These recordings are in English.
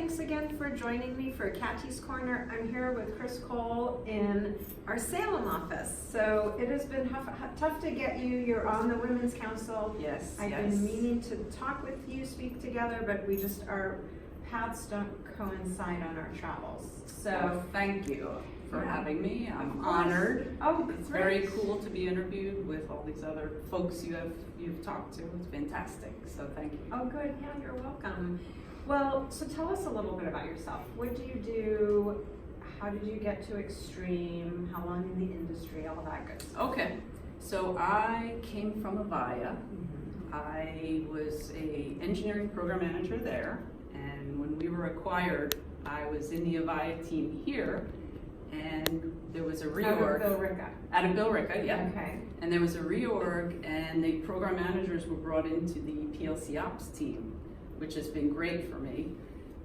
thanks again for joining me for Katy's Corner. I'm here with Kris in our Salem office. So it has been tough to get you. You're on the Women's Council. Yes, I've been meaning to talk with you, speak together, but we just, our paths don't coincide on our travels. So well, thank you for having me. I'm honored. Oh, it's very cool to be interviewed with all these other folks you've talked to. It's fantastic. So thank you. Oh, good. Yeah, you're welcome. Well, so tell us a little bit about yourself. What do you do? How did you get to Extreme? How long in the industry? All of that good stuff. Okay, so I came from Avaya. I was an engineering program manager there, and when we were acquired, I was in the Avaya team here, and there was a reorg. Out of Billerica, yeah. Okay. And there was a reorg, and the program managers were brought into the PLC Ops team, which has been great for me.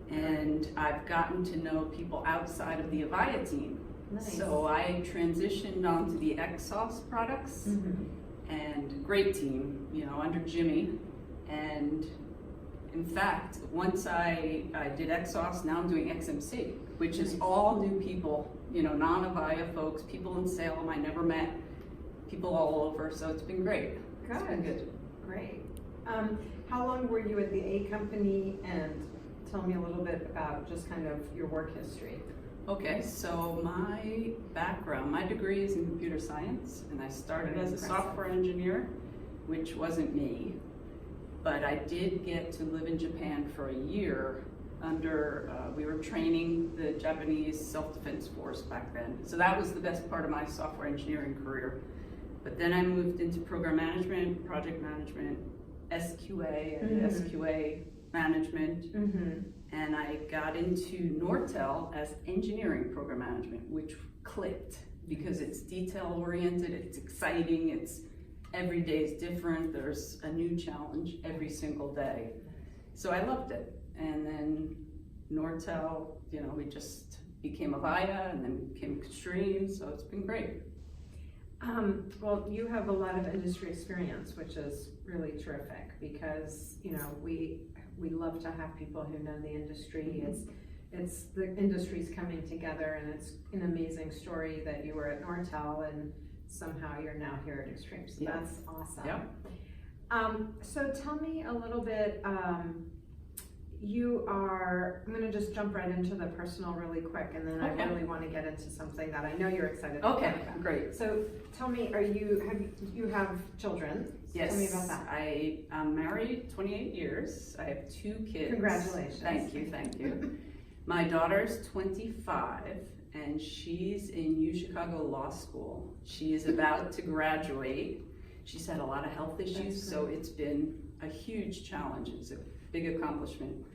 And I've gotten to know people outside of the Avaya team. Nice. So I transitioned onto the XSauce products, and great team, you know, under Jimmy. And in fact, once I did XSauce, now I'm doing XMC, which is all new people, you know, non-Avaya folks, people in Salem I never met, people all over, so it's been great. Good. It's been good. Great. How long were you at the A company, and tell me a little bit about just kind of your work history. Okay, so my background, my degree is in computer science, and I started as a software engineer, which wasn't me, but I did get to live in Japan for a year under, we were training the Japanese self-defense force back then. So that was the best part of my software engineering career. But then I moved into program management, project management, SQA and SQA management, and I got into Nortel as engineering program management, which clicked because it's detail oriented, it's exciting, it's every day is different, there's a new challenge every single day. So I loved it. And then Nortel, you know, we just became Avaya and then became Extreme, so it's been great. Well, you have a lot of industry experience, which is really terrific because, you know, we love to have people who know the industry. It's the industry's coming together, and it's an amazing story that you were at Nortel and somehow you're now here at Extreme. So that's awesome. Yeah. So tell me a little bit. I'm going to just jump right into the personal really quick, and then I really want to get into something that I know you're excited about. Okay, great. So tell me, you have children? Yes. Tell me about that. I'm married 28 years. I have 2 kids. Congratulations. Thank you, thank you. My daughter's 25, and she's in Chicago Law School. She is about to graduate. She's had a lot of health issues, so it's been a huge challenge. It's a big accomplishment.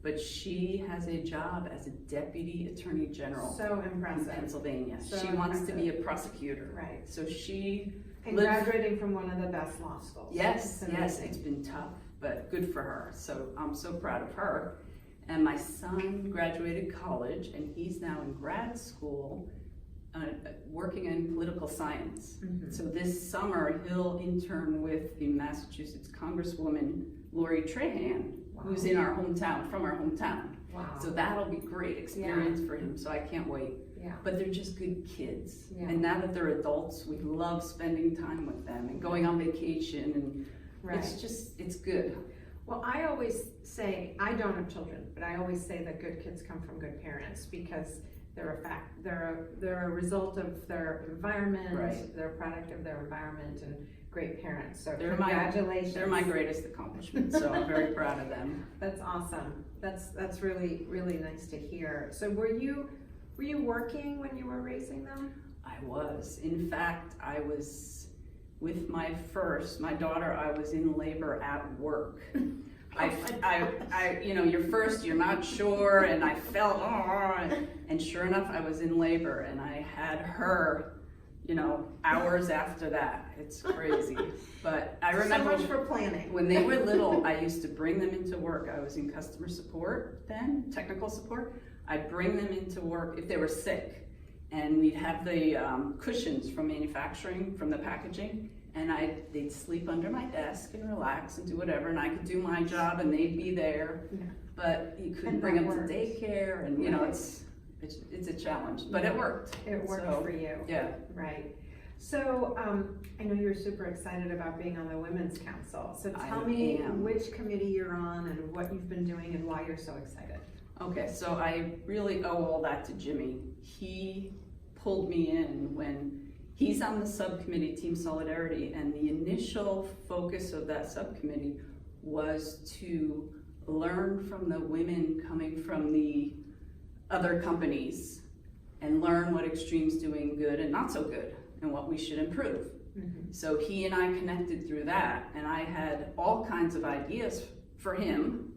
But she has a job as a deputy attorney general in Pennsylvania. She wants to be a prosecutor. Right. So she graduating from one of the best law schools. Yes, it's been tough, but good for her. So I'm so proud of her. And my son graduated college, and he's now in grad school working in political science. So this summer he'll intern with the Massachusetts Congresswoman Lori Trahan, who's in our hometown, from our hometown. Wow. So that'll be great experience for him, so I can't wait. Yeah. But they're just good kids. Yeah. And now that they're adults, we love spending time with them and going on vacation, and it's good. Well, I always say, I don't have children, but I always say that good kids come from good parents because they're a result of their environment, they're a product of their environment, and great parents. So congratulations. They're my greatest accomplishment, so I'm very proud of them. That's awesome. That's really, really nice to hear. So were you working when you were raising them? I was. In fact, I was with my daughter, I was in labor at work. You know, you're not sure, and I felt, and sure enough, I was in labor, and I had her, you know, hours after that. It's crazy. But I remember so much for planning. When they were little, I used to bring them into work. I was in customer support then, technical support. I'd bring them into work if they were sick, and we'd have the cushions from manufacturing, from the packaging, and they'd sleep under my desk and relax and do whatever, and I could do my job and they'd be there. but you couldn't And bring that them works. to daycare, and you know, Right. it's a challenge, but it worked. It worked So, for you. Yeah. Right. So, I know you're super excited about being on the Women's Council. So tell I me am. which committee you're on and what you've been doing and why you're so excited. Okay, so I really owe all that to Jimmy. He pulled me in when he's on the subcommittee, Team Solidarity, and the initial focus of that subcommittee was to learn from the women coming from the other companies and learn what Extreme's doing good and not so good and what we should improve. Mm-hmm. So he and I connected through that, and I had all kinds of ideas for him,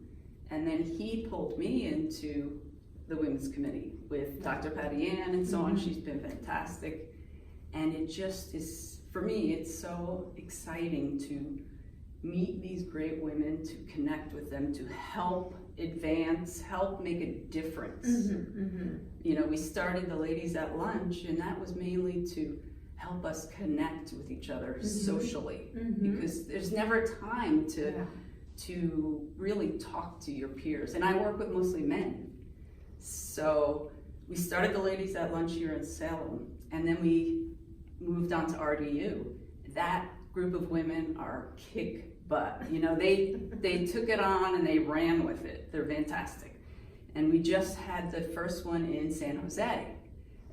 and then he pulled me into the Women's Committee with Dr. Patty Ann and so on. Mhm. She's been fantastic, and it just is, for me, it's so exciting to meet these great women, to connect with them, to help advance, help make a difference. Mm-hmm. Mm-hmm. You know, we started the Ladies at Lunch, and that was mainly to help us connect with each other socially, because there's never time to really talk to your peers. And I work with mostly men. So we started the Ladies at Lunch here in Salem, and then we moved on to RDU. That group of women are kick butt. You know, they took it on and they ran with it. They're fantastic. And we just had the first one in San Jose.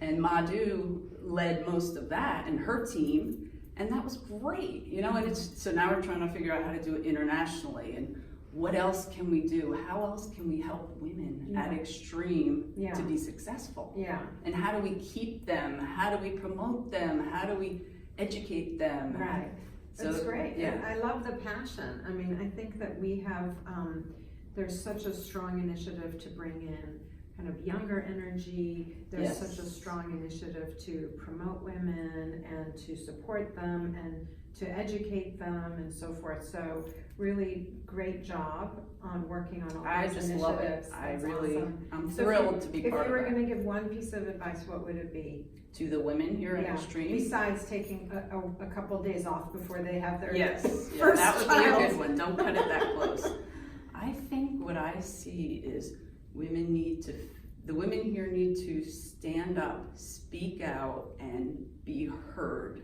And Madhu led most of that and her team, and that was great, you know. And it's so now we're trying to figure out how to do it internationally, and what else can we do? How else can we help women at Extreme to be successful? Yeah. And how do we keep them? How do we promote them? How do we educate them? Right. So, That's great. Yeah. I love the passion. I mean, I think that we have, there's such a strong initiative to bring in kind of younger energy. There's such a strong initiative to promote women and to support them and to educate them and so forth. So really great job on working on all I these just initiatives. love it. That's I'm So thrilled to be if part you of were it. going to give one piece of advice, what would it be? To the women here at Extreme. Besides taking a couple days off before they have their Yes, first that would child. be a good one. Don't cut it that close. I think what I see is the women here need to stand up, speak out, and be heard.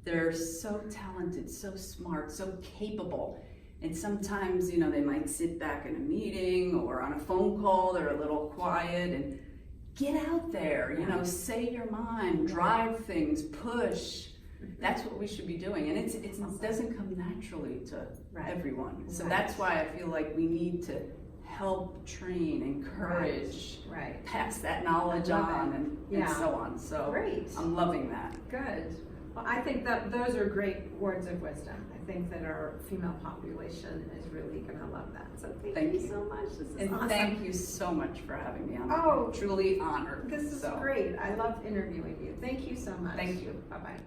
They're so talented, so smart, so capable. And sometimes, you know, they might sit back in a meeting or on a phone call, they're a little quiet, and get out there, you know, say your mind, drive things, push. That's what we should be doing. And it doesn't come naturally to everyone. So that's why I feel like we need to help train, encourage, pass that knowledge on and so on. So great. I'm loving that. Good. Well, I think that those are great words of wisdom. I think that our female population is really going to love that. So thank you so much. This is And awesome. thank you so much for having me on. Oh, Truly honored. This is great. I love interviewing you. Thank you so much. Thank you. Bye-bye.